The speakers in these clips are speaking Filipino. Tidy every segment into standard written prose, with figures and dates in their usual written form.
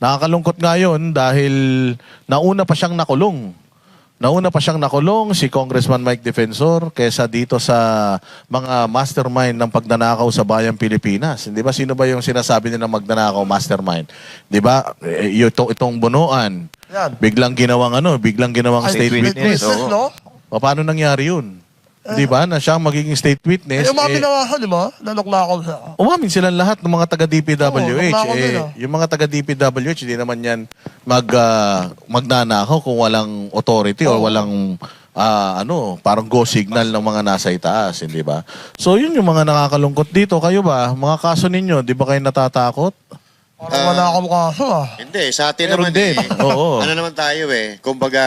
Nakakalungkot nga yun dahil nauna pa siyang nakulong. Nauna pa siyang nakulong si Congressman Mike Defensor kesa dito sa mga mastermind ng pagnanakaw sa bayang Pilipinas. Di ba? Sino ba yung sinasabi nila magnanakaw mastermind? Di ba? Itong bunuan. Yan. Biglang ginawang state witness. No? Paano nangyari yun? Di ba? Na siya magiging state witness. Umamin na nga, di ba? Nanoknakaw siya. Umamin silang lahat ng mga taga-DPWH. Oo, Yung mga taga-DPWH, hindi naman yan magnanakaw kung walang authority o walang parang go signal ng mga nasa itaas, hindi ba? So, yun yung mga nakakalungkot dito. Kayo ba? Mga kaso ninyo, di ba kayo natatakot? Parang wala akong kaso Hindi, sa atin Meron naman din. Oo. Ano naman tayo kumbaga,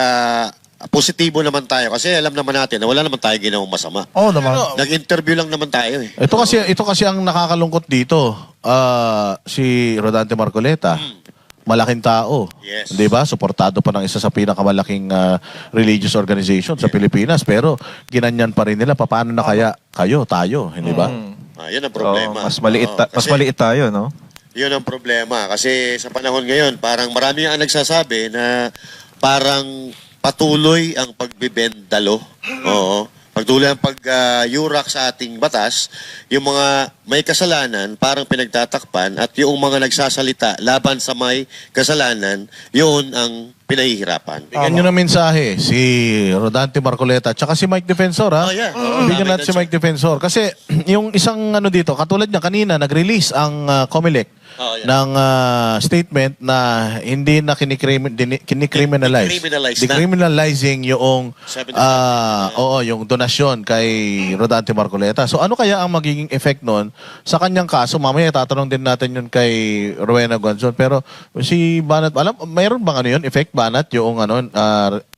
positibo naman tayo kasi alam naman natin na wala naman tayo ginawang masama. Oo naman. Nag-interview lang naman tayo Ito kasi ang nakakalungkot dito. Si Rodante Marcoleta. Malaking tao. Yes. 'Di ba? Suportado pa ng isa sa pinakamalaking religious organization sa Pilipinas, pero ginanyan pa rin nila. Paano na kaya tayo, hindi ba? Yan ang problema. Mas maliit tayo, no? Yun ang problema. Kasi sa panahon ngayon, parang marami ang nagsasabi na parang patuloy ang pagbibendalo. Oo. Pagtuloy ang pag-yurak sa ating batas, yung mga may kasalanan, parang pinagtatakpan, at yung mga nagsasalita laban sa may kasalanan, yun ang pinahihirapan. Bigyan nyo ng mensahe si Rodante Marcoleta at si Mike Defensor, ha? Oh, yeah. Bigyan natin si Mike Defensor. Kasi yung isang dito, katulad niya kanina, nag-release ang COMELEC ng statement na hindi na kinicriminalize. Decriminalizing yung yung donasyon kay Rodante Marcoleta. So ano kaya ang magiging effect nun sa kanyang kaso? Mamaya tatanong din natin yun kay Rowena Gonzon. Pero si Banat, mayroon bang yun, effect Banat, yung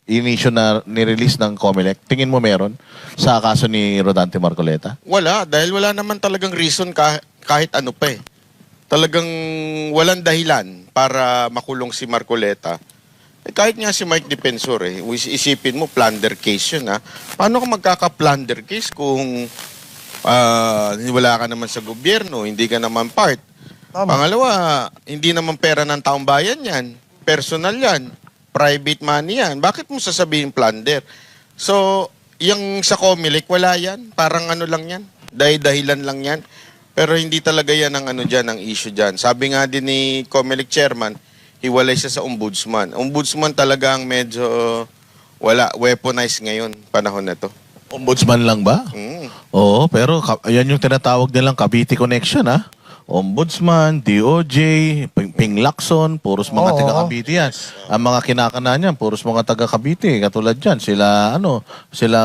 inisyo na ni-release ng COMELEC? Tingin mo meron sa kaso ni Rodante Marcoleta? Wala, dahil wala naman talagang reason kahit ano pa eh. Talagang walang dahilan para makulong si Marcoleta. Kahit nga si Mike Defensor isipin mo, plunder case yun Paano ka magkaka-plunder case kung wala ka naman sa gobyerno, hindi ka naman part? Pangalawa, hindi naman pera ng taong bayan yan. Personal yan. Private money yan. Bakit mo sasabihin plunder? So, yung sa COMELEC, wala yan. Parang lang yan. Dahilan lang yan. Pero hindi talaga yan ang ang issue dyan. Sabi nga din ni COMELEC chairman, hiwalay siya sa ombudsman. Ombudsman talaga ang medyo weaponized ngayon, panahon na to. Ombudsman lang ba? Oo, pero yan yung tinatawag nilang Cavite Connection, Ombudsman, DOJ, Ping Lacson, puros mga taga-Cavite yan. Ang mga kinakana niyan, puros mga taga-Cavite. Katulad dyan, sila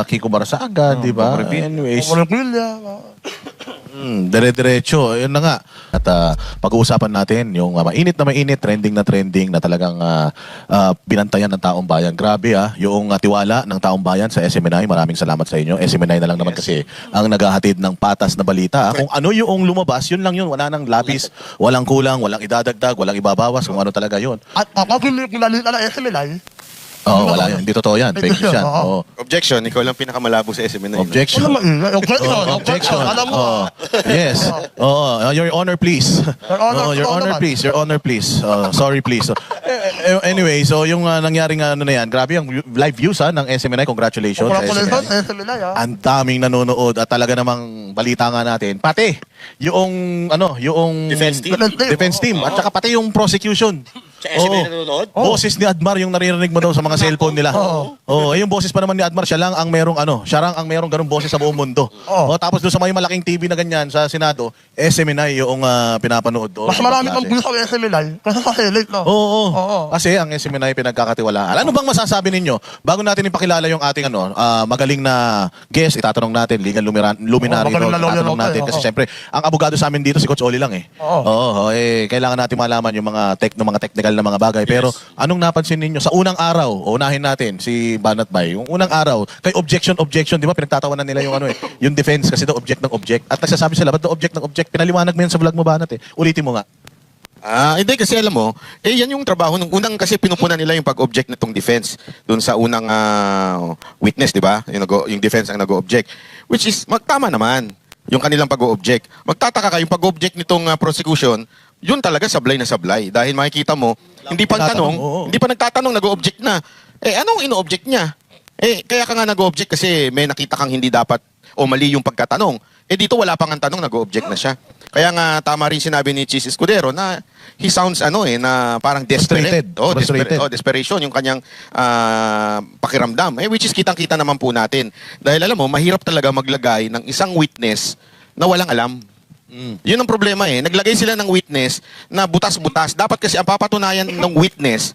Kiko Barsaga, di ba? Anyways. Dire-diretso. Yun na nga. At pag-uusapan natin yung mainit na trending na talagang binantayan ng taong bayan. Grabe yung tiwala ng taong bayan sa SMNI. Maraming salamat sa inyo. SMNI na lang naman kasi ang naghahatid ng patas na balita. Kung ano yung lumabas, yun lang yun. Wala nang labis, walang kulang, walang idadagdag, walang ibabawas, kung ano talaga yun. At kapag pinalita ng SMNI, wala yun. Hindi totoo yan. Fake news yan. Objection, ikaw lang pinakamalabo sa SMNI. Objection. Objection. Alam mo. Yes. Your Honor, please. Your Honor, please. Your Honor, please. Sorry, please. Anyway, so yung nangyari na yan, grabe yung live views ng SMNI. Congratulations sa SMNI. Ang daming nanonood at talaga namang balita nga natin. Pati yung defense team at saka pati yung prosecution. Sa SMNI nanonood? Boses ni Admar yung naririnig mo daw sa mga cellphone nila. Yung boses pa naman ni Admar, siya lang ang merong ganung boses sa buong mundo. Tapos doon sa may malaking TV na ganyan sa Senado, SMNI yung pinapanood doon. Mas marami pang views sa SMNI kasi sa Senate, Kasi ang SMNI pinagkakatiwalaan. Ano bang masasabi ninyo? Bago natin ipakilala yung ating magaling na guest, itatanong natin, legal luminary, itatanong natin. Kasi syempre, ang abogado sa amin dito si Coach Oli lang kailangan natin malaman yung mga technical na mga bagay. Pero anong napansin ninyo sa unang araw? Unahin natin si Banat Bay. Yung unang araw, kay objection, di ba? Pinagtatawanan nila yung yung defense kasi daw object ng object. At nagsasabi sila, ba't daw object ng object? Pinaliwanag mo yan sa vlog mo, Banat Ulitin mo nga. Hindi kasi alam mo, yan yung trabaho nung unang kasi pinupunan nila yung pag-object nitong defense doon sa unang witness, di ba? Yung defense ang nag-object. Which is, magtama naman yung kanilang pag-object. Magtataka ka, yung pag-object nitong prosecution, yun talaga sablay na sablay. Dahil makikita mo, hindi pa Tatanong, tanong, oo. hindi pa nagtatanong, nag-object na. Eh, anong ino-object niya? Eh, kaya ka nga nag-object kasi may nakita kang hindi dapat o mali yung pagkatanong. Eh, dito wala pang ang tanong, nag-object na siya. Kaya nga, tama rin sinabi ni Chis Escudero na he sounds na parang desperate. Frustrated. Frustrated. Desperation yung kanyang pakiramdam. Eh, which is kitang-kita naman po natin. Dahil alam mo, mahirap talaga maglagay ng isang witness na walang alam. Yun ang problema eh. Naglagay sila ng witness na butas-butas. Dapat kasi ang papatunayan ng witness,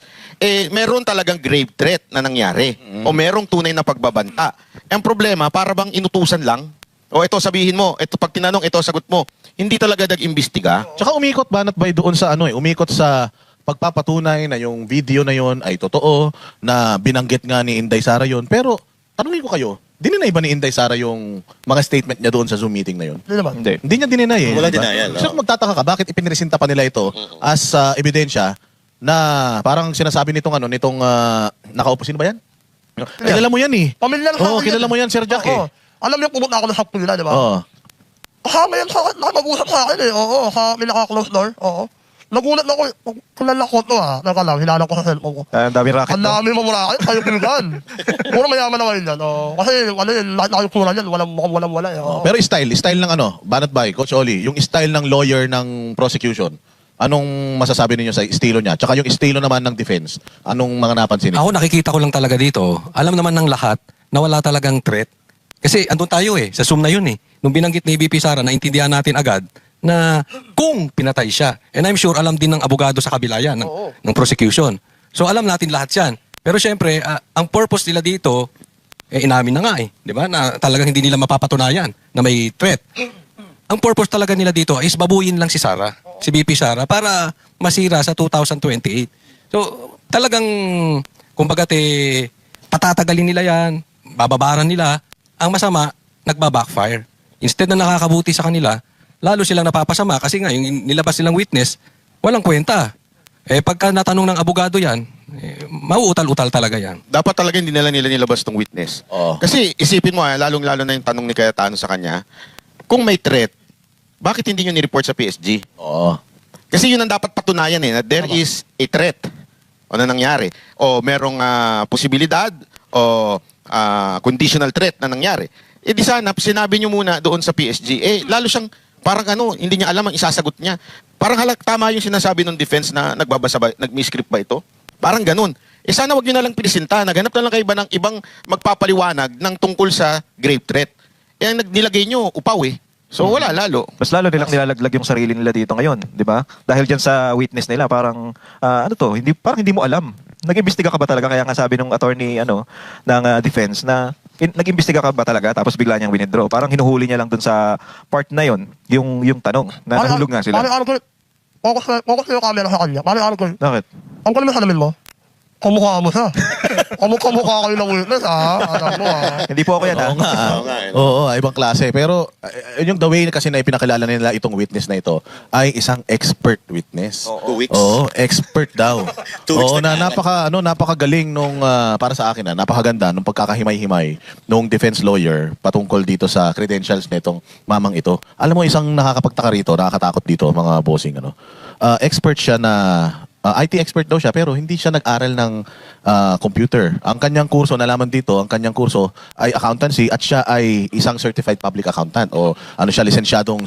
meron talagang grave threat na nangyari. O merong tunay na pagbabanta. Ang problema, para bang inutusan lang? O ito sabihin mo, ito pag tinanong, ito sagot mo. Hindi talaga nag-imbestiga. Tsaka umikot banat bay doon sa umikot sa pagpapatunay na yung video na yon ay totoo, na binanggit nga ni Inday Sara yon. Pero tanungin ko kayo, dininay ba ni Inday Sara yung mga statement niya doon sa Zoom meeting na yon? Hindi naman. Hindi. Hindi niya dininay eh. Wala di ba? denial, So oo. magtataka ka, bakit ipiniresenta pa nila ito as ebidensya na parang sinasabi nitong nakaupo, sino ba yan? Kilala mo yan eh. Pamilya na sa Oo, akin kilala mo yan, Sir Jack Oo. eh. Alam niyo, pumunta ako ng sakto nila, di ba? Oo. Kasama yan sa akin, nakapag-usap sa akin eh. Oo, may naka-close door. Oo. Nagulat ako, kilala ko ito Naka lang, hinala ko sa cellphone ko. Ang dami racket, Ang no? dami mo mura kayo, kayo piligan. Puro mayaman naman yan. Kasi lahat na kayo pura yan, walang wala. Oo. Pero style ng Banat Bay, Coach Oli, yung style ng lawyer ng prosecution, anong masasabi ninyo sa estilo niya? Tsaka yung estilo naman ng defense, anong mga napansin niyo? Ako nakikita ko lang talaga dito, alam naman ng lahat na wala talagang threat. Kasi andun tayo sa Zoom na yun Nung binanggit ni VP Sara, naintindihan natin agad na kung pinatay siya. And I'm sure alam din ng abogado sa kabila yan, ng prosecution. So alam natin lahat yan. Pero syempre, ang purpose nila dito, inamin na nga di ba? Na talagang hindi nila mapapatunayan na may threat. Ang purpose talaga nila dito is babuyin lang si Sara, si VP Sara, para masira sa 2028. So talagang, kumbaga patatagalin nila yan, bababaran nila. Ang masama, nagba-backfire. Instead na nakakabuti sa kanila, lalo silang napapasama kasi nga yung nilabas silang witness, walang kwenta. Pagka natanong ng abogado yan, mauutal-utal talaga yan. Dapat talaga hindi nila nilabas tong witness. Oo. Kasi isipin mo, lalong-lalo na yung tanong ni Cayetano sa kanya, kung may threat, bakit hindi nyo ni-report sa PSG? Oo. Kasi yun ang dapat patunayan na there is a threat. O na nangyari. O merong posibilidad o conditional threat na nangyari. Di sana, sinabi nyo muna doon sa PSG, lalo siyang parang hindi niya alam ang isasagot niya. Parang tama yung sinasabi ng defense na nag-miscript ba ito? Parang ganun. Sana wag nyo na lang pinisinta. Naghanap na lang kayo ba ng ibang magpapaliwanag ng tungkol sa grave threat. Ang nilagay nyo, upaw So wala lalo. Mas lalo nilang nilalaglag yung sarili nila dito ngayon, di ba? Dahil dyan sa witness nila, parang, parang hindi mo alam. Nag-imbestiga ka ba talaga? Kaya nga sabi ng attorney, ng defense na, nag-imbestiga ka ba talaga? Tapos bigla niyang winidraw. Parang hinuhuli niya lang dun sa part na yon yung tanong, na nahulog nga sila. Pare, focus yung camera sa kanya. Pare, Bakit? ang kulit mo sa namin mo? Kamukha mo siya. Kamukha kayo ng witness, Alam mo, Hindi po ako yan, Oo nga. Oo nga, Oo, ibang klase. Pero yung the way kasi na ipinakilala nila itong witness na ito ay isang expert witness. 2 weeks. Oo, expert daw. 2 weeks Oo, na nag-aaral. napakagaling nung para sa akin napakaganda nung pagkakahimay-himay nung defense lawyer patungkol dito sa credentials nitong mamang ito. Alam mo, isang nakakapagtaka rito, nakakatakot dito mga bossing expert siya na IT expert daw siya pero hindi siya nag-aral ng computer. Ang kanyang kurso, nalaman dito, ang kanyang kurso ay accountancy at siya ay isang certified public accountant o siya lisensyadong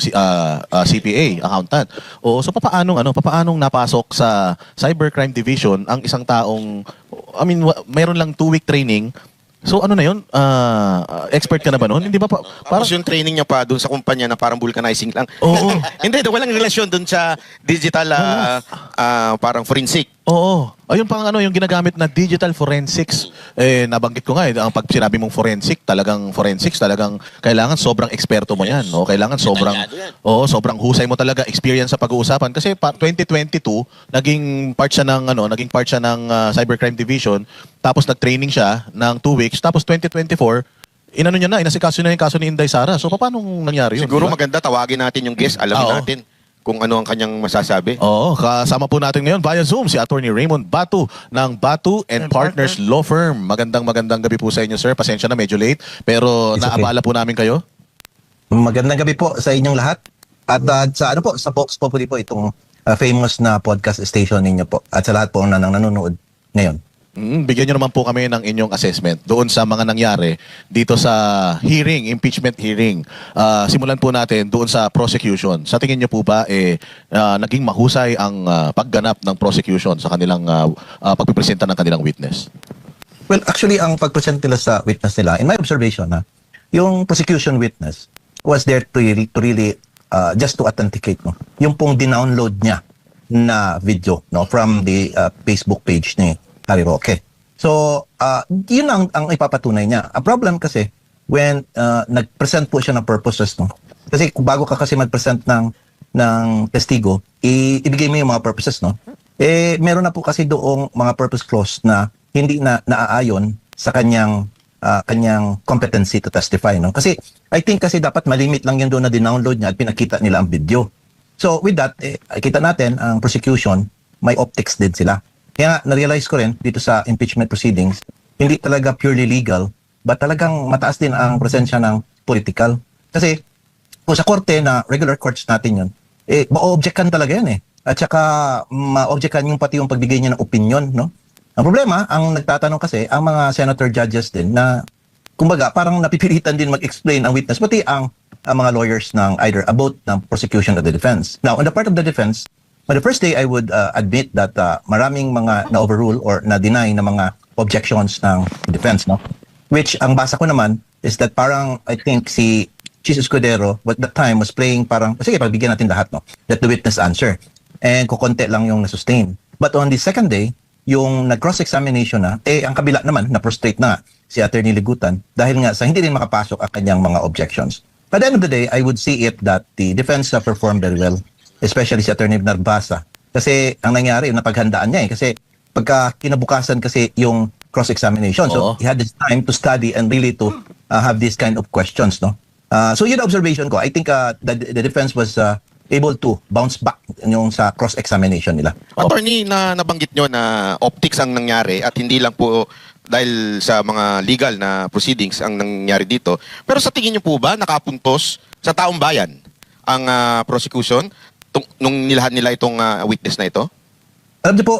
CPA accountant. So papaanong napasok sa cybercrime division ang isang taong mayroon lang 2-week training. So ano na yun? Expert ka na ba noon? Hindi ba Parang yung training niya pa doon sa kumpanya na parang vulcanizing lang. Oo. Hindi, walang relasyon doon sa digital parang forensic. Oo. Ayun pang yung ginagamit na digital forensics. Nabanggit ko nga ang pag sinabi mong forensics, talagang kailangan sobrang eksperto mo yan. O kailangan sobrang Detalyado yan. sobrang husay mo talaga, experience sa pag-uusapan kasi 2022 naging part siya ng Cybercrime Division, tapos nag-training siya ng 2 weeks, tapos 2024 inasikaso na yung kaso ni Inday Sara. So paano nangyari yun? Siguro Diba? maganda tawagin natin yung guest, alamin Oo. natin kung ano ang kanyang masasabi. Oo, kasama po natin ngayon via Zoom si Attorney Raymond Batu ng Batu and Partners Law Firm. Magandang gabi po sa inyo, sir. Pasensya na, medyo late. Pero It's okay. naabala po namin kayo. Magandang gabi po sa inyong lahat. At sa Vox Populi po itong famous na podcast station ninyo po at sa lahat po na nanonood ngayon. Bigyan nyo naman po kami ng inyong assessment doon sa mga nangyari dito sa hearing, impeachment hearing. Simulan po natin doon sa prosecution. Sa tingin nyo po ba naging mahusay ang pagganap ng prosecution sa kanilang pagpipresenta ng kanilang witness? Well, actually, ang pag-present nila sa witness nila, in my observation, yung prosecution witness was there to really just to authenticate, no? Yung pong dinownload niya na video, no, from the Facebook page ni Harry Roque. So, yun ang ipapatunay niya. A problem kasi, when nag-present po siya ng purposes, no? Kasi kung bago ka kasi mag-present ng testigo, ibigay mo yung mga purposes, no? Meron na po kasi doong mga purpose clause na hindi na naaayon sa kanyang competency to testify, no? Kasi I think kasi dapat malimit lang yun doon na dinownload niya at pinakita nila ang video. So with that, kita natin ang prosecution, may optics din sila. Kaya na-realize ko rin dito sa impeachment proceedings, hindi talaga purely legal, but talagang mataas din ang presensya ng political. Kasi kung sa korte na regular courts natin yun, ma-objectan talaga yan At saka ma-objectan yung pati yung pagbigay niya ng opinion, no? Ang problema, ang nagtatanong kasi, ang mga senator judges din na, kumbaga, parang napipilitan din mag-explain ang witness, pati ang mga lawyers ng either about ng prosecution or the defense. Now, on the part of the defense, on the first day, I would admit that maraming mga na-overrule or na-deny na mga objections ng defense, no? Which, ang basa ko naman, is that parang, I think, si Chis Escudero, at that time, was playing parang, sige, pagbigyan natin lahat, no? Let the witness answer. And kukonte lang yung na-sustain. But on the second day, yung nag-cross-examination na, ang kabila naman, na-prostrate na nga si Attorney Ligutan dahil nga sa hindi rin makapasok ang kanyang mga objections. By the end of the day, I would see it that the defense performed very well, especially si Attorney Narbasa. Kasi ang nangyari, napaghandaan niya kasi pagka kinabukasan kasi yung cross-examination. So, he had this time to study and really to have this kind of questions, no? So, yun ang observation ko. I think the defense was able to bounce back yung sa cross-examination nila. Attorney, na nabanggit nyo na optics ang nangyari at hindi lang po dahil sa mga legal na proceedings ang nangyari dito. Pero sa tingin nyo po ba nakapuntos sa taong bayan ang prosecution nung nilahad nila itong witness na ito? Alam niyo po,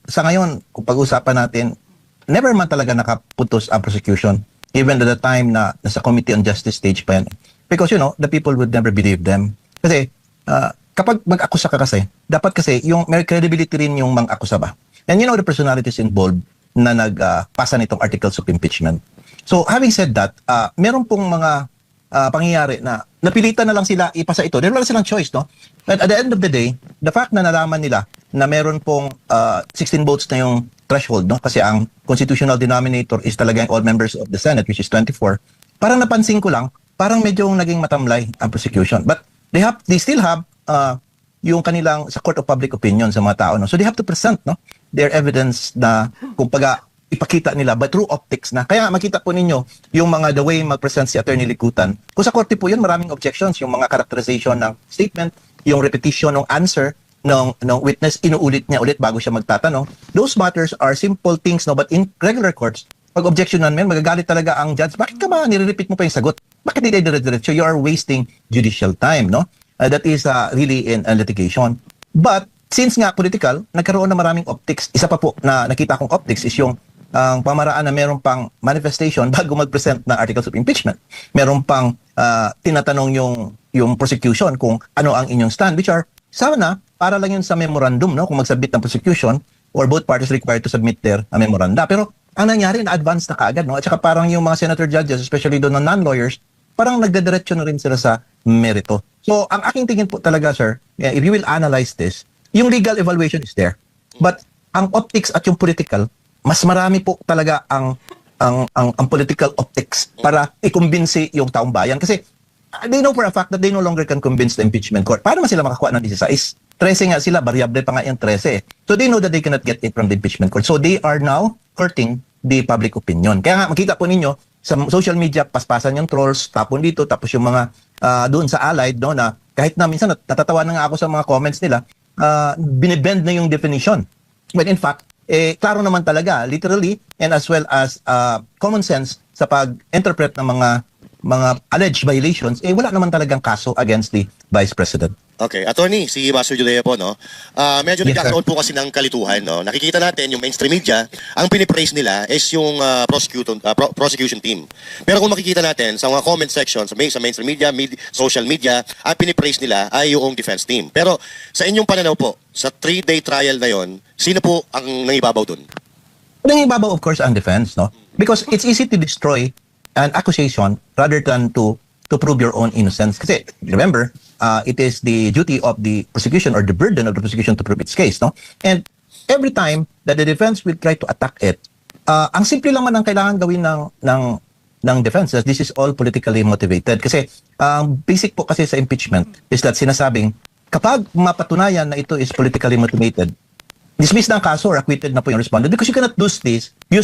sa ngayon, kung pag-usapan natin, never man talaga nakapuntos ang prosecution even at the time na nasa Committee on Justice stage pa yan. Because, you know, the people would never believe them. Kasi, kapag mag-akusa ka kasi, dapat kasi yung may credibility rin yung mang-akusa ba. And you know the personalities involved na nagpasa nitong articles of impeachment. So having said that, meron pong mga pangyayari na napilitan na lang sila ipasa ito. Dahil wala silang choice, no? But at the end of the day, the fact na nalaman nila na meron pong 16 votes na yung threshold, no? Kasi ang constitutional denominator is talagang all members of the Senate, which is 24. Parang napansin ko lang, parang medyo naging matamlay ang prosecution. But they still have yung kanilang sa court of public opinion sa mga tao, no? So they have to present, no, their evidence na kumbaga ipakita nila but through optics na. Kaya makita po ninyo yung mga the way mag-present si Attorney Ligutan. Kung sa korte po yun, maraming objections, yung mga characterization ng statement, yung repetition ng answer ng witness, inuulit niya ulit bago siya magtatanong. Those matters are simple things, no, but in regular courts, pag objectionan mo, magagalit talaga ang judge. Bakit ka ba nire-repeat mo pa yung sagot? Bakit hindi dire-diretso? You are wasting judicial time, no? That is really in litigation. But since nga political, nagkaroon na maraming optics. Isa pa po na nakita kong optics is yung pamaraan na meron pang manifestation bago mag-present na articles of impeachment. Meron pang tinatanong yung prosecution kung ano ang inyong stand, which are sana para lang yun sa memorandum, no? Kung mag-submit ng prosecution or both parties required to submit their memoranda. Pero ang nangyari, na-advance na kaagad, no? At saka parang yung mga senator judges, especially doon ng non-lawyers, parang nagdadiretso na rin sila sa merito. So, ang aking tingin po talaga, sir, if you will analyze this, yung legal evaluation is there. But ang optics at yung political, mas marami po talaga ang political optics para i-convince yung taong bayan. Kasi they know for a fact that they no longer can convince the impeachment court. Paano man sila makakuha ng 16? 13 nga sila, variable pa nga yung 13. So they know that they cannot get it from the impeachment court. So they are now courting the public opinion. Kaya nga, makita po ninyo, sa social media, paspasan yung trolls, tapon dito, tapos yung mga doon sa allied, no, na kahit na minsan natatawa na nga ako sa mga comments nila, binibend na yung definition. When in fact, klaro naman talaga, literally, and as well as common sense sa pag-interpret ng mga alleged violations, wala naman talagang kaso against the Vice President. Okay, attorney, si Master Julea po, no? Medyo Yes, nagkakaroon po kasi ng kalituhan, no? Nakikita natin yung mainstream media, ang pinipraise nila is yung prosecution team. Pero kung makikita natin sa mga comment section, sa mainstream media, social media, ang pinipraise nila ay yung defense team. Pero sa inyong pananaw po, sa 3-day trial na yon, sino po ang nangibabaw dun? Nangibabaw, of course, ang defense, no? Because it's easy to destroy an accusation rather than to prove your own innocence. Kasi, remember, it is the duty of the prosecution or the burden of the prosecution to prove its case, no? And every time that the defense will try to attack it, ang simple lang man ang kailangan gawin ng defense, this is all politically motivated. Kasi, basic po kasi sa impeachment is that sinasabing, kapag mapatunayan na ito is politically motivated, dismiss na ang kaso or acquitted na po yung respondent because you cannot use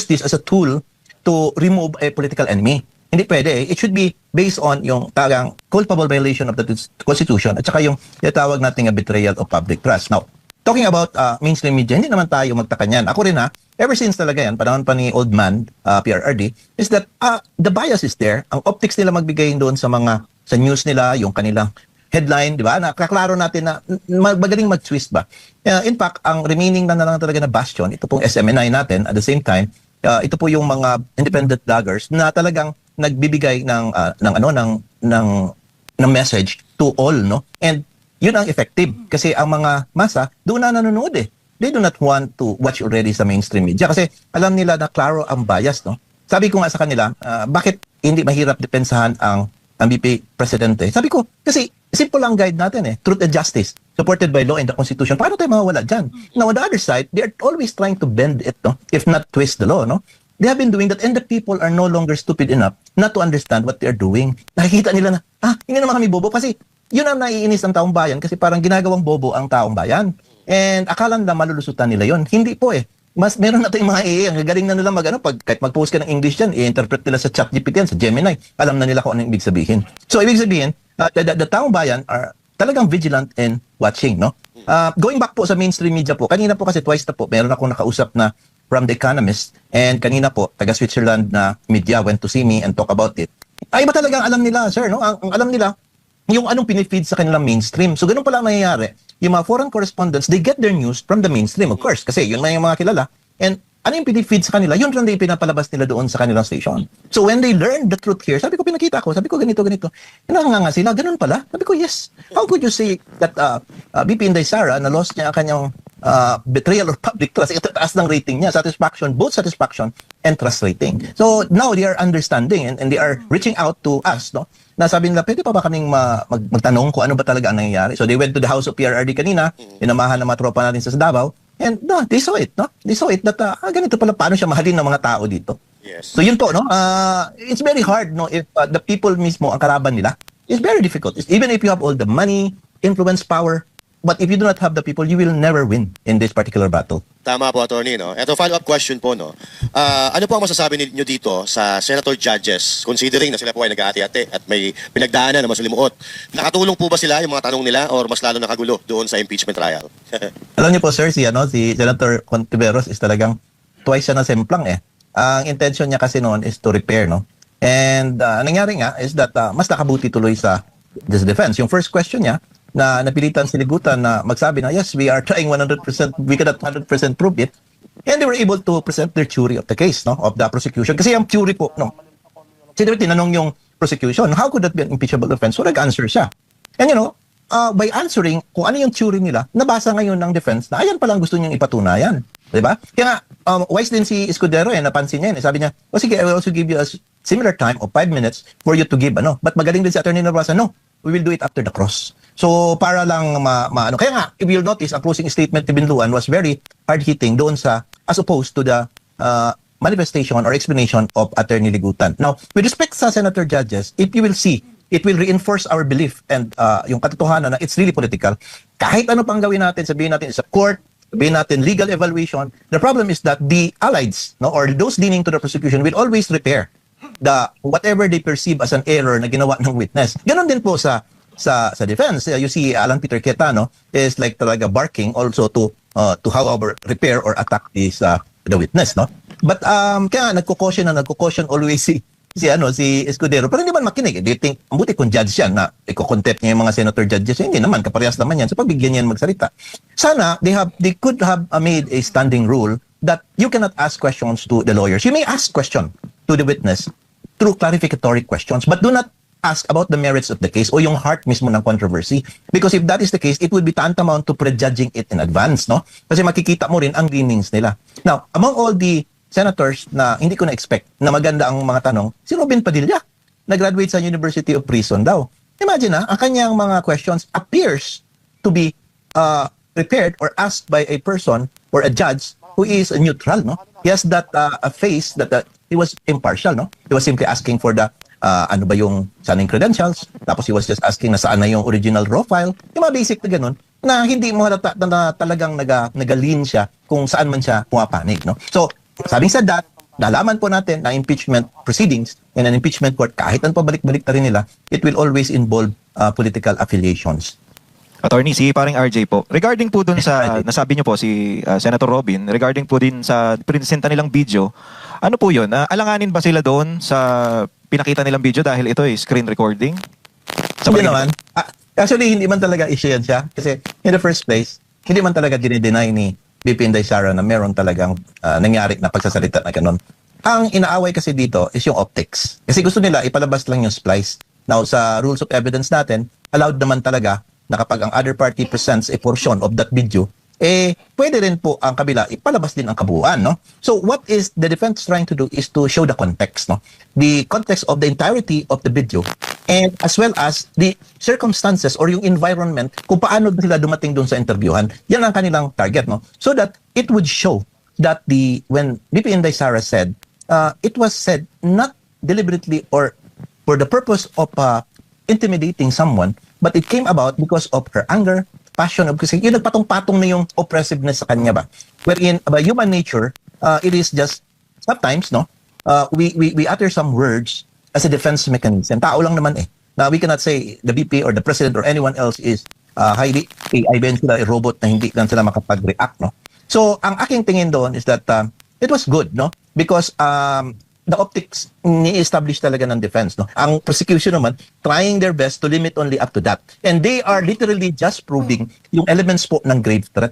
this as a tool to remove a political enemy. Hindi pwede eh. It should be based on yung tagang culpable violation of the Constitution at saka yung tinatawag nating betrayal of public trust. Now, talking about mainstream media, hindi naman tayo magtaka niyan. Ako rin ever since talaga yan, panahon pa ni Old Man, PRRD, is that the bias is there. Ang optics nila magbigay doon sa news nila, yung kanilang headline, di ba? Nakaklaro natin na magaling mag-twist ba. In fact, ang remaining na lang talaga na bastion, ito pong SMNI natin, at the same time, ito po yung mga independent bloggers na talagang nagbibigay ng message to all, no? And yun ang effective kasi ang mga masa doon na nanonood eh. They do not want to watch already sa mainstream media kasi alam nila na klaro ang bias, no? Sabi ko nga sa kanila, bakit hindi mahirap depensahan ang VP Presidente? Sabi ko, kasi simple lang guide natin eh. Truth and justice, supported by law and the Constitution. Paano tayo mawawala dyan? Now, on the other side, they are always trying to bend it, no? If not twist the law, no? They have been doing that and the people are no longer stupid enough not to understand what they are doing. Nakikita nila na, hindi naman kami bobo kasi yun ang naiinis ng taong bayan kasi parang ginagawang bobo ang taong bayan. And akala nila malulusutan nila yun. Hindi po eh. Mas meron na tayong mga AI, ang gagaling na nila kahit mag-post ka ng English dyan, i-interpret nila sa ChatGPT yan, sa Gemini. Alam na nila kung ano yung ibig sabihin. So, ibig sabihin, the taong bayan are talagang vigilant and watching, no? Going back po sa mainstream media po, kanina po kasi twice na po, meron akong nakausap na from The Economist, and kanina po, taga Switzerland na media went to see me and talk about it. Ay, iba talagang alam nila, sir, no? Ang alam nila, yung anong pinifeed sa kanilang mainstream. So, ganun pala ang nangyayari. Yung mga foreign correspondents, they get their news from the mainstream, of course, kasi yun na yung mga kilala. And ano yung pinifeed sa kanila, yun rin yung pinapalabas nila doon sa kanilang station. So, when they learn the truth here, sabi ko, pinakita ko, sabi ko, ganito. Nga sila, ganun pala. Sabi ko, yes. How could you say that BP Inday Sara, na lost niya ang kanyang betrayal of public trust, ito taas ng rating niya, both satisfaction and trust rating. So now they are understanding and they are reaching out to us, no? Na sabi nila, pwede pa ba kaming magtanong kung ano ba talaga ang nangyayari? So they went to the house of PRRD kanina, inamahan ng mga tropa natin sa Davao, and no, they saw it, no? They saw it that ganito pala paano siya mahalin ng mga tao dito. Yes. So yun po, no? It's very hard, no? If the people mismo ang karaban nila, it's very difficult. Even if you have all the money, influence, power, but if you do not have the people, you will never win in this particular battle. Tama po, attorney, no? Ito, follow-up question po, no? Ano po ang masasabi ninyo dito sa senator judges, considering na sila po ay nag-aati-ati at may pinagdaanan na masalimuot? Nakatulong po ba sila, yung mga tanong nila, or mas lalo nakagulo doon sa impeachment trial? Alam niyo po, sir, si Senator Contiveros is talagang twice siya na semplang eh. Ang intention niya kasi noon is to repair, no? And nangyari nga is that mas nakabuti tuloy sa defense. Yung first question niya, na napilitan si Ligutan na magsabi na, yes, we are trying 100%, we cannot 100% prove it. And they were able to present their theory of the case, no, of the prosecution. Kasi yung theory po, no, tinanong yung prosecution, how could that be an impeachable offense? So nag-answer siya. And you know, by answering kung ano yung theory nila, nabasa ngayon ng defense na ayan palang gusto niyang ipatunayan. Diba? Kaya nga, wise din si Escudero, napansin niya yun. Sabi niya, sige, I will also give you a similar time of 5 minutes for you to give, But magaling din si Attorney Narvaza, no, we will do it after the cross. So, para lang kaya nga, if you'll notice, ang closing statement ni Binluan was very hard-hitting doon as opposed to the manifestation or explanation of Attorney Ligutan. Now, with respect sa senator judges, if you will see, it will reinforce our belief and yung katotohanan na it's really political. Kahit ano pang gawin natin, sabihin natin sa court, sabihin natin legal evaluation, the problem is that the allies, no, or those leaning to the prosecution will always repair whatever they perceive as an error na ginawa ng witness. Ganon din po sa defense. You see Alan Peter Quetano is like talaga barking also to however repair or attack the witness, no? But kaya nagko-caution always si si Escudero, pero hindi man makinig. Do you think, mabuti kung judge yan na iko-contempt niya yung mga senator judges, hindi naman, kaparehas naman yan. So pagbigyan niyan magsalita. Sana, they could have made a standing rule that you cannot ask questions to the lawyers. You may ask question to the witness through clarificatory questions, but do not ask about the merits of the case o yung heart mismo ng controversy. Because if that is the case, it would be tantamount to prejudging it in advance, no? Kasi makikita mo rin ang leanings nila. Now, among all the senators na hindi ko na-expect na maganda ang mga tanong, si Robin Padilla, nag-graduate sa University of Prison daw. Imagine ang kanyang mga questions appears to be prepared or asked by a person or a judge who is neutral, no? He has that a face that he was impartial, no? He was simply asking for the ano ba yung saan yung credentials, tapos he was just asking na saan na yung original raw file, yung mga basic na ganun, na hindi mo na talagang nag-lean siya kung saan man siya pumapanig, no? So, having said that, nalaman po natin na impeachment proceedings in an impeachment court, kahit ang pabalik-balik na rin nila, it will always involve political affiliations. Attorney, si paring RJ po. Regarding po dun sa, nasabi niyo po si Senator Robin, regarding po din sa presenta nilang video, ano po yun? Alanganin ba sila doon sa pinakita nilang video dahil ito ay screen recording? Hindi naman. Actually, hindi man talaga issue yan siya. Kasi in the first place, hindi man talaga dinideny ni BP Inday Sara na meron talagang nangyari na pagsasalita na ganun. Ang inaaway kasi dito is yung optics. Kasi gusto nila ipalabas lang yung splice. Now, sa rules of evidence natin, allowed naman talaga na kapag ang other party presents a portion of that video, pwede rin po ang kabila ipalabas din ang kabuuan, no? So what is the defense trying to do is to show the context, no? The context of the entirety of the video and as well as the circumstances or yung environment kung paano sila dumating doon sa interviewhan. Yan ang kanilang target, no? So that it would show that when BP Inday Sara said, it was said not deliberately or for the purpose of intimidating someone, but it came about because of her anger, passion, kasi yung nagpatong-patong na yung oppressiveness sa kanya ba. Wherein, by human nature, it is just, sometimes, no, we utter some words as a defense mechanism. Tao lang naman na we cannot say the BP or the President or anyone else is highly AI ba sila, a robot na hindi lang sila makapag-react, no. So, ang aking tingin doon is that it was good, no, because the optics ni-establish talaga ng defense, no? Ang prosecution naman, trying their best to limit only up to that. And they are literally just proving yung elements po ng grave threat.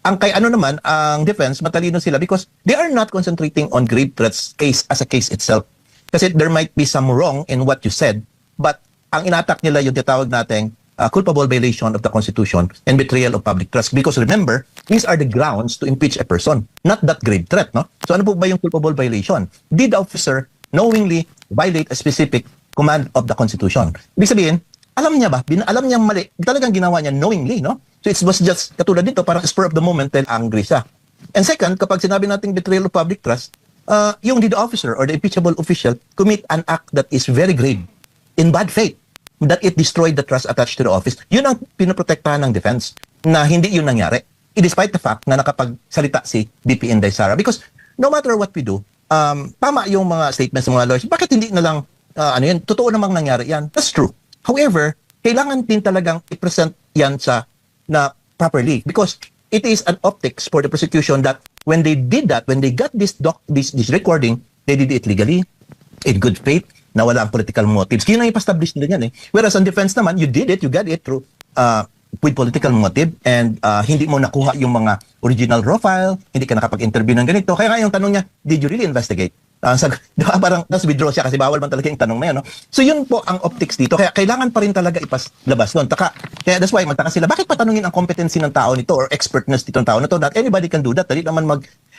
Ang kay ano naman, ang defense, matalino sila because they are not concentrating on grave threats case as a case itself. Kasi there might be some wrong in what you said, but ang inatak nila yung tinatawag nating culpable violation of the Constitution and betrayal of public trust. Because remember, these are the grounds to impeach a person, not that grave threat, no? So ano po ba yung culpable violation? Did the officer knowingly violate a specific command of the Constitution? Ibig sabihin, alam niya ba? Alam niya mali. Talagang ginawa niya knowingly, no? So it was just, katulad dito, parang spur of the moment dahil angry siya. And second, kapag sinabi nating betrayal of public trust, yung did the officer or the impeachable official commit an act that is very grave, in bad faith, that it destroyed the trust attached to the office. Yun ang pinoprotektahan ng defense na hindi yun nangyari. Despite the fact na nakapagsalita si BP Inday Sara. Because no matter what we do, tama yung mga statements ng mga lawyers. Bakit hindi na lang, yun, totoo namang nangyari yan? That's true. However, kailangan din talagang i-present yan na properly. Because it is an optics for the prosecution that when they did that, when they got this recording, they did it legally, in good faith, na wala ang political motives. Yun ang ipastablish nila yan. Whereas on defense naman, you got it through with political motive and hindi mo nakuha yung mga original raw file, hindi ka nakapag-interview ng ganito. Kaya nga yung tanong niya, did you really investigate? Diba, parang withdraw siya kasi bawal man talaga yung tanong na yan. No? So yun po ang optics dito. Kaya kailangan pa rin talaga ipaslabas doon. Kaya that's why magtaka sila, bakit patanungin ang competency ng tao nito or expertness nitong tao na to? Not anybody can do that. Dali naman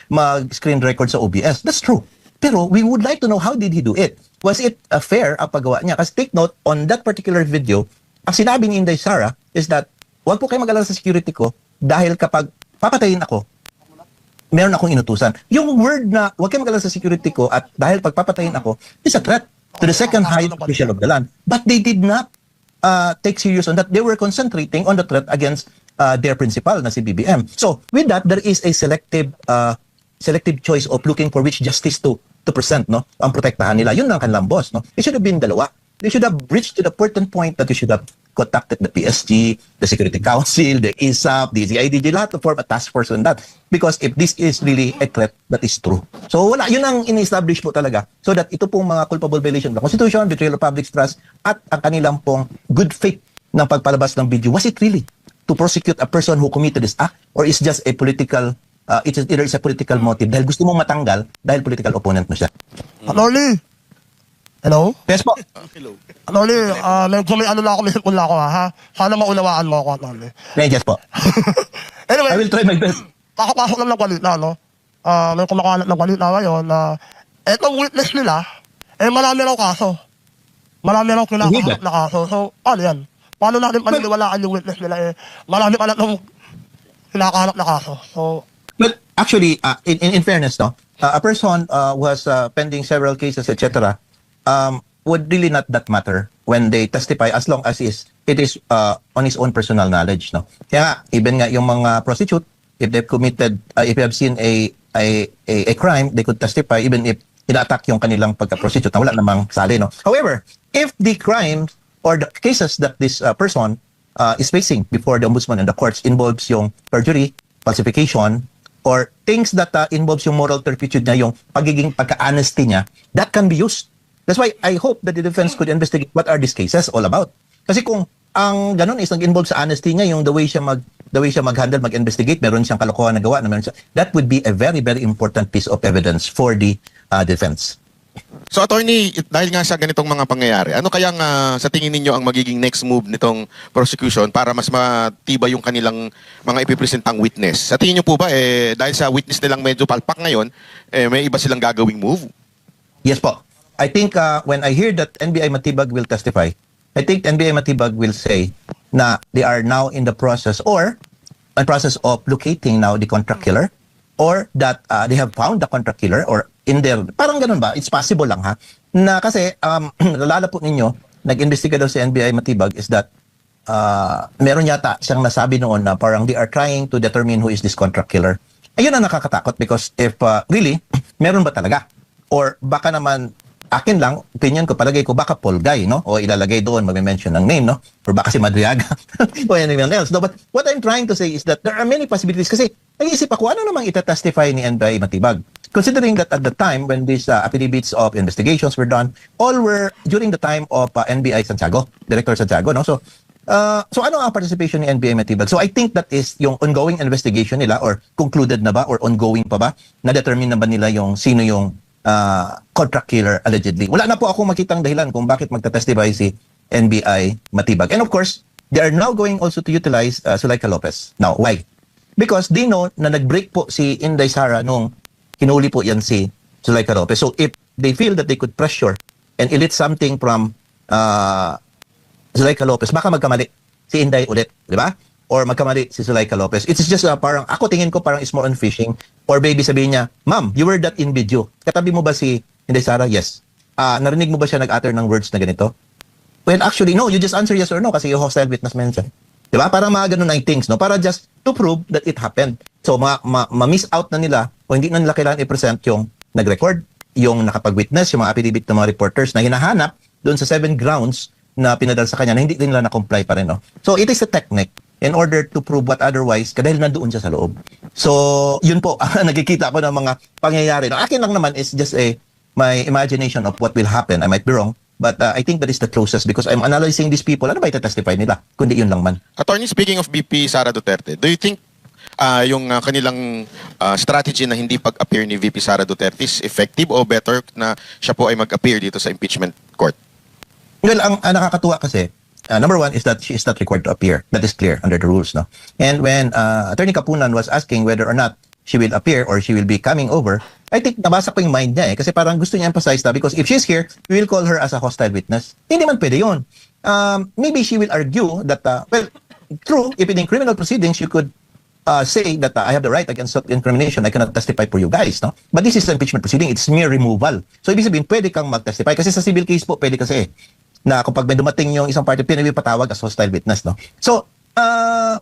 mag-screen record sa OBS. That's true. Pero we would like to know how did he do it? Was it fair ang paggawa niya? Kasi take note, on that particular video, ang sinabi ni Inday Sara is that huwag po kayo mag-alala sa security ko dahil kapag papatayin ako, meron akong inutusan. Yung word na huwag kayo mag-alala sa security ko at dahil pagpapatayin ako is a threat to the second highest official of the land. But they did not take serious on that. They were concentrating on the threat against their principal na si BBM. So with that, there is a selective choice of looking for which justice to present, no? Ang protektahan nila. Yun ang kanilang boss, no? It should have been dalawa. They should have reached to the important point that you should have contacted the PSG, the Security Council, the ISAP, the CIDG, lahat to form a task force on that. Because if this is really a threat, that is true. So wala, yun ang in-establish po talaga. So that ito pong mga culpable violation of the Constitution, betrayal of public trust, at ang kanilang pong good faith ng pagpalabas ng video, was it really to prosecute a person who committed this act, or is just a political, either it's a political motive dahil gusto mong matanggal dahil political opponent mo siya. Attorney. Hello? Yes po. Attorney, medyo may ano na ako, may hipon na ako ha. Sana maunawaan mo ako, attorney. Yes po. Anyway, I will try my best. kakapasok lang ng balita, no? May kumakalat ng balita ngayon na etong witness nila, marami raw kaso. Marami raw kinakaharap na kaso. So, paano yan? Paano natin paniniwalaan yung witness nila? Marami ka na itong kinakaharap na kaso. So, But actually, in fairness, no, a person was pending several cases, etc., would really not that matter when they testify as long as it is on his own personal knowledge, no. Kaya nga, even nga yung mga prostitute, if they've committed, if they have seen a crime, they could testify even if ina-attack yung kanilang pagka-prostitute na wala namang sali, no. However, if the crime or the cases that this person is facing before the ombudsman and the courts involves yung perjury, falsification, or things that involves yung moral turpitude niya, yung pagiging pagka-honesty niya, that can be used. That's why I hope that the defense could investigate what are these cases all about. Kasi kung ang ganun is nag-involve sa honesty niya, yung the way siya mag-handle, mag-investigate, meron siyang kalokohan na gawa, that would be a very, very important piece of evidence for the defense. So attorney, dahil nga sa ganitong mga pangyayari, ano kayang sa tingin ninyo ang magiging next move nitong prosecution para mas matibay yung kanilang mga ipipresentang witness? Sa tingin niyo po ba, dahil sa witness nilang medyo palpak ngayon, may iba silang gagawing move? Yes po. I think when I hear that NBI Matibag will testify, I think NBI Matibag will say na they are now in the process or in process of locating now the contract killer, or that they have found the contract killer, or in their, parang ganun ba? It's possible lang ha. Na kasi, nalala po ninyo, nag-investiga daw si NBI Matibag is that meron yata siyang nasabi noon na parang they are trying to determine who is this contract killer. Ayun ang nakakatakot because if really, meron ba talaga? Or baka naman, akin lang, opinion ko, palagay ko, baka Paul Guy, no? O ilalagay doon, mag-mention ng name, no? Or baka si Madriaga, o anyone else. No? But what I'm trying to say is that there are many possibilities. Kasi, nag-iisip ako, ano namang itatestify ni NBI Matibag? Considering that at the time, when these affidavits of investigations were done, all were during the time of NBI Santiago, Director Santiago, no? So ano ang participation ni NBI Matibag? So I think that is yung ongoing investigation nila, or concluded na ba, or ongoing pa ba? Na-determine na ba nila yung sino yung contract killer allegedly. Wala na po akong makitang dahilan kung bakit magta-testify si NBI Matibag. And of course, they are now going also to utilize Zuleika Lopez. Now, why? Because they know na nag-break po si Inday Sara nung hinuli po yan si Zuleika Lopez. So if they feel that they could pressure and elicit something from Zuleika Lopez, baka magkamali si Inday ulit, di ba? Or magkamali si Zuleika Lopez. It's just parang, ako tingin ko parang is more on fishing. Or maybe sabihin niya, ma'am, you were that in video. Katabi mo ba si Inday Sara? Yes. Narinig mo ba siya nag-utter ng words na ganito? Well, actually, no. You just answer yes or no kasi you hostile witness mention. Diba? Parang mga ganun na things, no? Para just to prove that it happened. So, ma-miss out na nila o hindi na nila kailangan i-present yung nag-record, yung nakapag-witness, yung mga affidavit ng mga reporters na hinahanap doon sa 7 grounds na pinadal sa kanya na hindi din nila na-comply pa rin, no? So, it is a technique in order to prove what otherwise, dahil nandoon siya sa loob. So, yun po, nakikita ko ng mga pangyayari. No, akin lang naman is just my imagination of what will happen. I might be wrong, but I think that is the closest because I'm analyzing these people. Ano ba ita-testify nila? Kundi yun lang man. Attorney, speaking of VP Sara Duterte, do you think yung kanilang strategy na hindi pag-appear ni VP Sara Duterte is effective o better na siya po ay mag-appear dito sa impeachment court? Well, ang nakakatuwa kasi, number one is that she is not required to appear. That is clear under the rules, no? And when Attorney Kapunan was asking whether or not she will appear or she will be coming over, I think nabasa ko yung mind niya kasi parang gusto niya emphasize na because if she's here, we will call her as a hostile witness. Hindi man pwede yun. Maybe she will argue that, well, true, if in criminal proceedings, you could say that I have the right against self-incrimination, I cannot testify for you guys, no? But this is an impeachment proceeding, it's mere removal. So ibig sabihin, pwede kang mag-testify kasi sa civil case po, pwede kasi na kapag may dumating yung isang party, pinapatawag as hostile witness, no? So,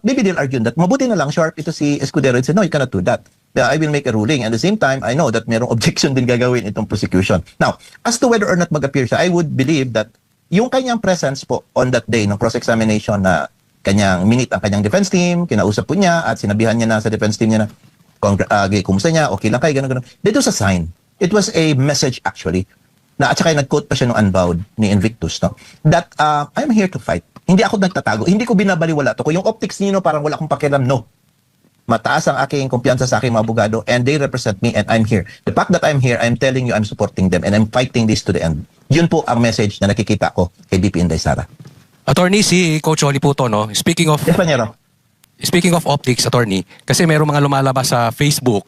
maybe they'll argue that mabuti na lang, sharp ito si Escudero and say, no, you cannot do that. I will make a ruling. At the same time, I know that mayroong objection din gagawin itong prosecution. Now, as to whether or not mag-appear siya, I would believe that yung kanyang presence po on that day ng cross-examination na kanyang minute ang kanyang defense team, kinausap po niya at sinabihan niya na sa defense team niya na kumusta niya, okay lang kayo, gano'n. That was a sign. It was a message actually. Na at saka nag-quote pa siya ng Unbowed ni Invictus, no? That I'm here to fight. Hindi ako nagtatago. Hindi ko binabaliwala to. Kung yung optics niyo parang wala akong pakialam, no. Mataas ang aking kumpiyansa sa aking mga abogado and they represent me and I'm here. The fact that I'm here, I'm telling you I'm supporting them and I'm fighting this to the end. Yun po ang message na nakikita ko kay BP Inday Sara. Attorney, si Coach Oli po to, no? Speaking of optics, attorney, kasi merong mga lumalabas sa Facebook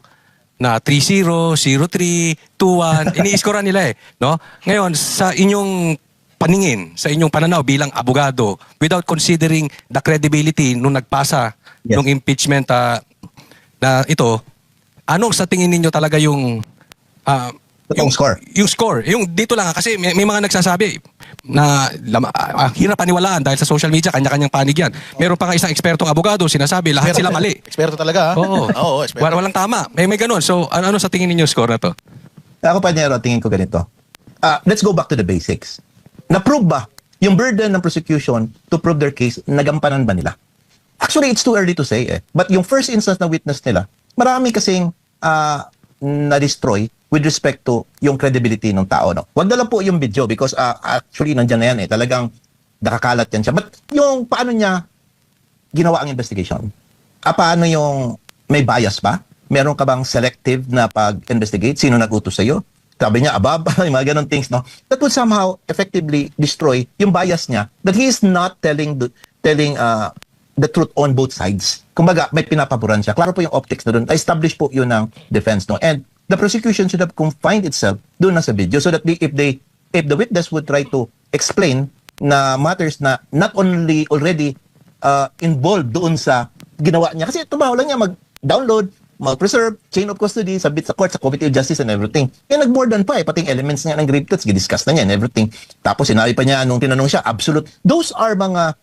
na 3-0, 0-3, 2-1, ini-scorean nila eh, no? Ngayon, sa inyong paningin, sa inyong pananaw bilang abogado, without considering the credibility nung nagpasa Yes. nung impeachment na ito, anong sa tingin ninyo talaga yung Totoong score. yung score? Yung dito lang kasi may mga nagsasabi na hirap paniwalaan dahil sa social media, kanya-kanyang panig yan. Meron pa nga isang ekspertong abogado, sinasabi lahat sila mali. Eksperto talaga, ha? Oo. Oo, eksperto. Walang tama. May ganun. So, ano sa tingin ninyo score na to? Ako, Panyero, tingin ko ganito. Let's go back to the basics. Na-prove ba yung burden ng prosecution to prove their case, nagampanan ba nila? Actually, it's too early to say eh. But yung first instance na witness nila, marami kasing na-destroy with respect to yung credibility ng tao. No? Wag na lang po yung video because actually nandyan na yan eh. Talagang nakakalat yan siya. But yung paano niya ginawa ang investigation? Paano yung may bias ba? Meron ka bang selective na pag-investigate? Sino nag-utos sa'yo? Sabi niya, above, yung mga ganun things, no? That would somehow effectively destroy yung bias niya that he is not telling the truth on both sides. Kumbaga, may pinapaboran siya. Klaro po yung optics na doon. Establish po yun ng defense, no? And the prosecution should have confined itself doon na sa video so that if the witness would try to explain na matters na not only already involved doon sa ginawa niya. Kasi tumaw lang niya mag-download, mag-preserve, chain of custody, submit sa court, sa Committee of Justice and everything. Kaya nag-more than pa eh, pati yung elements niya ng grave threats, gidiscuss na niya and everything. Tapos sinabi pa niya nung tinanong siya, absolute. Those are mga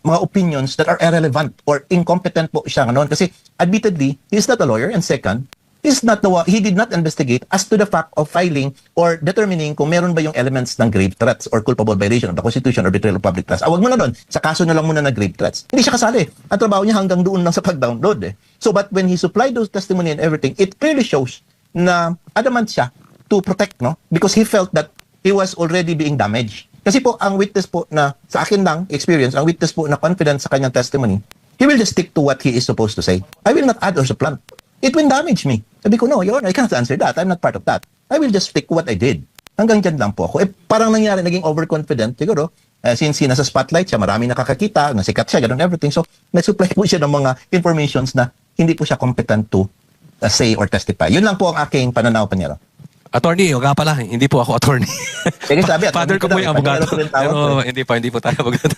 opinions that are irrelevant or incompetent po siya ngayon. Kasi admittedly, he is not a lawyer and second, he did not investigate as to the fact of filing or determining kung meron ba yung elements ng grave threats or culpable violation of the Constitution or betrayal of public trust. Wag mo na doon. Sa kaso na lang muna na grave threats. Hindi siya kasali. Ang trabaho niya hanggang doon lang sa pag-download eh. So but when he supplied those testimony and everything, it clearly shows na adamant siya to protect, no? Because he felt that he was already being damaged. Kasi po, ang witness po na, sa akin lang, experience, ang witness po na confident sa kanyang testimony, he will just stick to what he is supposed to say. I will not add or supplant. It will damage me. Sabi ko, no, Your Honor, I cannot answer that. I'm not part of that. I will just stick what I did. Hanggang dyan lang po ako. Parang nangyari, naging overconfident, siguro, since nasa spotlight siya, marami nakakakita, nasikat siya, ganun everything. So, nag-supply po siya ng mga informations na hindi po siya competent to say or testify. Yun lang po ang aking pananaw, Panyero. Attorney, o nga pala, hindi po ako attorney. Sige, sabi, Father ko po yung abogado. Pero hindi po tayo abogado.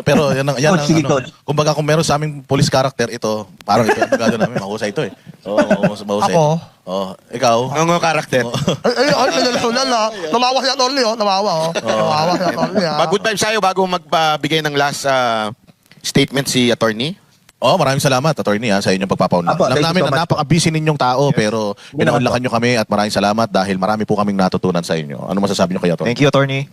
Pero yan Coach, sige, ang Coach. kumbaga kung meron sa aming police character ito, parang ito yung abogado namin, mahusay ito eh. Oo, mahusay. Ako? Oh, ikaw? Ang karakter. Ay, pinagsunan na. Namawa si Atty. Namawa, Namawa si Atty. Good time sa'yo bago magbigay ng last statement si attorney. Oh, maraming salamat, attorney, sa inyong pagpapaunlak. Apo, Alam thank you namin so na much po. napaka-busy ninyong tao, pero pinaunlakan nyo kami at maraming salamat dahil marami po kaming natutunan sa inyo. Ano masasabi nyo kay attorney? Thank you, attorney.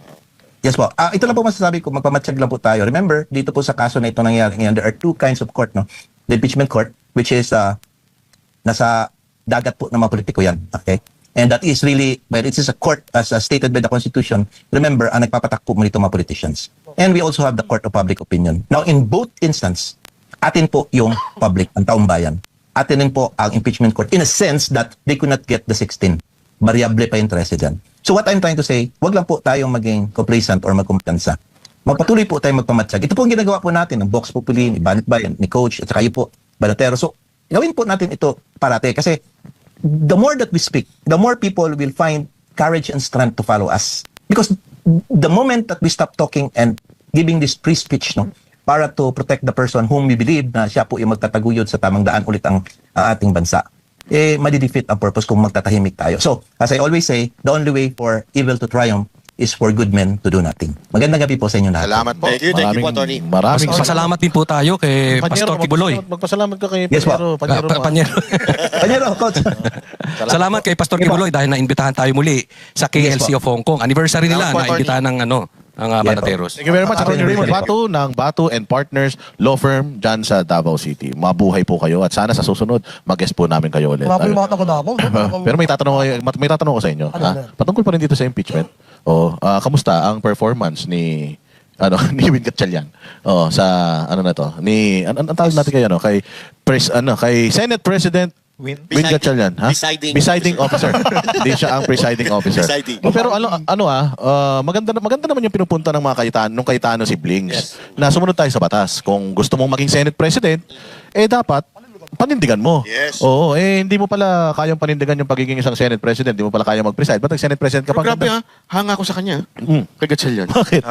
Yes po. Ito lang po masasabi ko, magpamatsyag lang po tayo. Remember, dito po sa kaso na ito nangyari ngayon, there are two kinds of court, no? The impeachment court, which is nasa dagat po ng mga politiko yan. Okay? And that is really, but it is a court as stated by the Constitution. Remember, ang nagpapatak po nito mga politicians. And we also have the court of public opinion. Now, in both instance, atin po yung public, ang taong bayan. Atin din po ang impeachment court in a sense that they could not get the 16. Variable pa yung interest dyan. So what I'm trying to say, wag lang po tayong maging complacent or magkumpiyansa. Magpatuloy po tayong magpamatsyag. Ito po ang ginagawa po natin ng Vox Populi, ni Banat Bayan, ni Coach, at saka kayo po, Banatero. So, gawin po natin ito parate kasi the more that we speak, the more people will find courage and strength to follow us. Because the moment that we stop talking and giving this free speech, no, para to protect the person whom we believe na siya po yung magtataguyod sa tamang daan ulit ang ating bansa, madi-defeat ang purpose kung magtatahimik tayo. So, as I always say, the only way for evil to triumph is for good men to do nothing. Magandang gabi po sa inyo lahat. Salamat po. Thank you po, attorney. Maraming Pasalamat din po tayo kay Pastor Kibuloy. Magpasalamat ka kay Yes, Panyero. Panyero. Panyero, Coach. Salamat kay Pastor Kibuloy dahil naimbitahan tayo muli sa KLC of Hong Kong. Anniversary nila, Salamat po, naimbitahan ng ang Yeah, Banateros. Thank you very much, Attorney Raymond Batu ng Batu and Partners Law Firm dyan sa Davao City. Mabuhay po kayo at sana sa susunod mag-guest po namin kayo ulit. Wala po yung mga tago-dago. Pero may tatanong ko sa inyo. Ano, ano? Patungkol pa rin dito sa impeachment. Kamusta ang performance ni ni Win Gatchalian? Sa ano na to? Ang tawag natin kay Senate President Win Gatchalian, ha? Presiding officer. Hindi siya ang presiding officer. Presiding. Pero maganda naman yung pinupunta ng mga Cayetano siblings na sumunod tayo sa batas. Kung gusto mong maging Senate President, dapat panindigan mo. Yes. Oo, hindi mo pala kayang panindigan yung pagiging isang Senate President. Hindi mo pala kayang mag-preside. Ba't nag-Senate President ka Pero pa? grabe ha, hanga ako sa kanya. Kay Gatchalian. Bakit?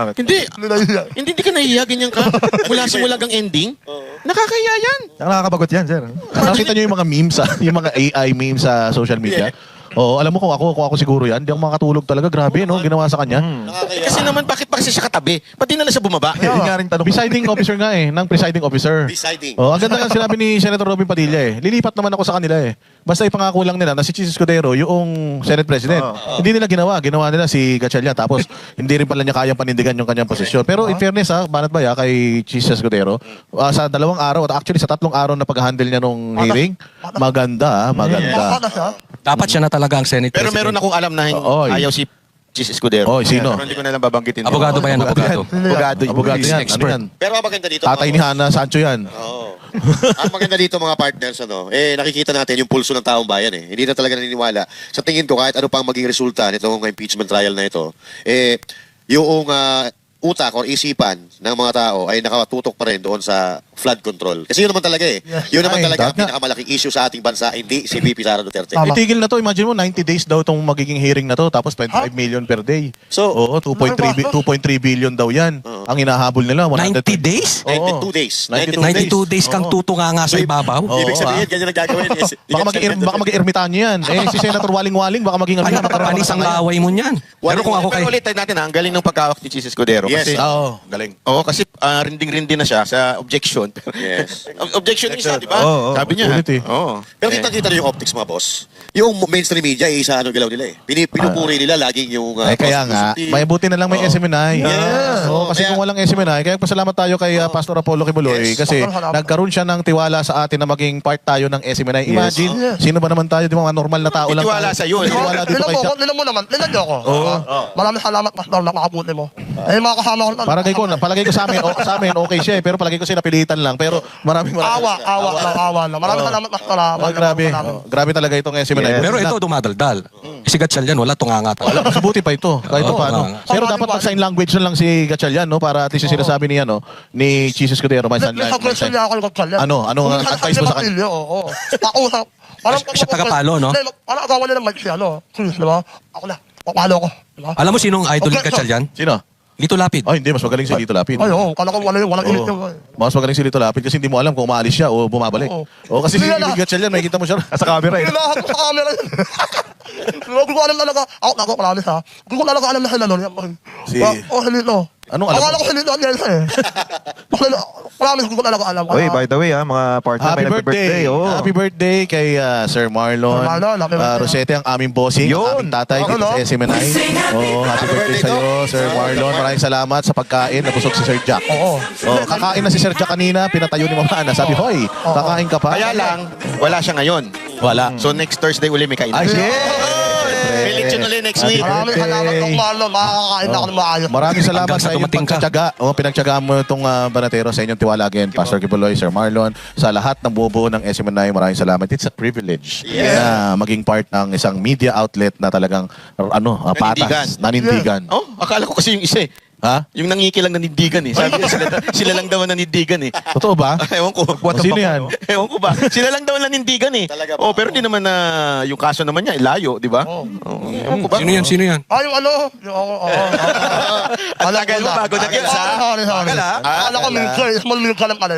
Hindi ka nahihiya, ganyan ka. Mula simula hanggang ending. Nakakahiya yan. Nakakabagot yan, sir. Nakita nyo yung mga memes, yung mga AI memes sa social media? Oo, alam mo kung ako siguro yan, hindi ako makatulog talaga. Grabe, no? Ginawa sa kanya. Kasi naman, bakit pa kasi siya katabi? Ba't di na lang siya bumaba? Yun nga rin tanong. Presiding officer nga ng presiding officer. Presiding. Ang ganda nga sinabi ni Senator Robin Padilla Lilipat naman ako sa kanila Basta ipangako lang nila na si Chis Escudero yung Senate President. Hindi nila ginawa nila si Gatchalian. Tapos hindi rin pala niya kayang panindigan yung kanyang posisyon. Pero in fairness Banat Baya kay Chis Escudero, sa 2 araw at actually sa 3 araw na pag-handle niya nung hearing, maganda. Baka siya. Dapat siya na talaga ang Senate Pero President. meron akong alam na Oy. ayaw si Chis Escudero. Oy, sino? Pero hindi ko na lang babanggitin. Abogado ba yan? Abogado. Abogado yan. Ano Expert. yan? Pero ang maganda dito, Tatay ni Hana Sancho yan. Oo. Ang maganda dito mga partners, nakikita natin yung pulso ng taong bayan Hindi na talaga naniniwala. Sa tingin ko, kahit ano pang maging resulta nitong impeachment trial na ito, yung utak or isipan ng mga tao ay nakatutok pa rin doon sa flood control. Kasi yun naman talaga Yun naman Ay, talaga ang dapat. pinakamalaking issue sa ating bansa, hindi si VP Sara Duterte. Tama. Itigil na to. Imagine mo, 90 days daw itong magiging hearing na to. Tapos 25 million per day. So, Oo, 2.3 billion daw yan. Ang hinahabol nila. 90 days? 92 days. 92 days kang tutunga nga sa ibabaw? Ibig sabihin, ganyan ang gagawin. Baka mag-ermitanyo yan. Si Senator Waling-Waling, baka maging Panis ang laway mo niyan. Pero kung ako kay... Pero ulit natin ang galing ng pagkawak ni Chis Escudero. Yes. Kasi, galing. kasi rinding-rindi na siya sa objection. Yes. Objection yung isa, di ba? Oo, Sabi niya. ulit Oo. Pero kita-kita rin yung optics mga boss. Yung mainstream media, isa galaw nila Pinupuri nila laging yung... Kaya nga, may buti na lang may SMNI. Yes. Kasi Kaya- kung walang SMNI, kaya pasalamat tayo kay Pastor Apollo Kibuloy Yes. kasi Salamat. nagkaroon siya ng tiwala sa atin na maging part tayo ng SMNI. Imagine, Yes. sino ba naman tayo, di ba, mga normal na tao lang. Itiwala tayo. sa'yo, Itiwala dito kay Jack. Nilang mo naman. Nilang niyo ako. Maraming salamat, Pastor, nakaputi mo. Mga kasama ko. Palagay ko sa amin, okay siya pero palagay ko siya napilitan lang. Pero maraming Awa na. Maraming salamat, Pastor. grabe. Grabe talaga itong SMNI. Pero ito dumadaldal. Si Gatchalian wala tunganga talaga. Mas buti pa ito. Kahit Oo, paano. nga. Pero dapat mag-sign language na lang si Gatchalian, no? Para at least yung sinasabi niya, no? Ni Jesus Escudero, may sign May language. question niya ako yung Gatchalian. Ano ang advice mo sa kanya? Oo. Ako sa... Siya tagapalo, no? Parang agawa nila Mike siya, no? Chris, di ba? Ako na. Papalo ko. Di ba? Alam mo sinong idol ni Okay, Gatchalian? Sino? Lito Lapid. Hindi. Mas magaling si Lito Lapid. Ay, oo. Kala ko walang init yung... Mas magaling si Lito Lapid kasi hindi mo alam kung umaalis siya o bumabalik. Oo. Kasi si Hindi na- Gatchalian, may kita mo siya. Sa camera Hinahan ko sa camera yun. Hindi ko alam talaga. Ako, promise ha. Hindi ko talaga alam na sila nun. Hilito. Anong alam Akala mo? ko Hilito ang Yelsa Promise, hindi ko talaga alam. Oy, by the way, mga partner, Happy may birthday. Oh. Happy birthday kay Sir Marlon. Sir Marlon, happy birthday. Rosete, ang aming bossing, ang aming tatay dito sa SMNI. Oo, happy birthday sa iyo, Sir Marlon. Maraming salamat sa pagkain. Nabusog si Sir Jack. Oo. Kakain na si Sir Jack kanina, pinatayo ni Mama Ana. Sabi, hoy, kakain ka pa? Kaya lang, wala siya ngayon. Wala. So next Thursday uli may kainan. Ay, shit! May lechon uli next week. Maraming salamat kung Marlon. Makakakain ako ng maayos. Maraming salamat Hanggang sa sa iyong dumating ka. pagtsatsaga. Pinagtsagaan mo itong Banatero sa inyong tiwala again, Pastor Kibuloy, Sir Marlon, sa lahat ng buo ng SMNI. Maraming salamat. It's a privilege na maging part ng isang media outlet na talagang patas, nanindigan. Oh, akala ko kasi yung isa Ha? Yung nangikilang nanindigan Sabi niya, sila lang daw ang nanindigan Totoo ba? Ewan ko. Sino yan? Ewan ko ba? Sila lang daw ang nanindigan Talaga ba? pero di naman na yung kaso naman niya, ilayo, di ba? Ewan ko ba? Sino yan? Ay, yung ano? Ang tagal mo bago nag-gets, ha? Sorry. Akala, Akala ko milk small milk ka lang pala yun.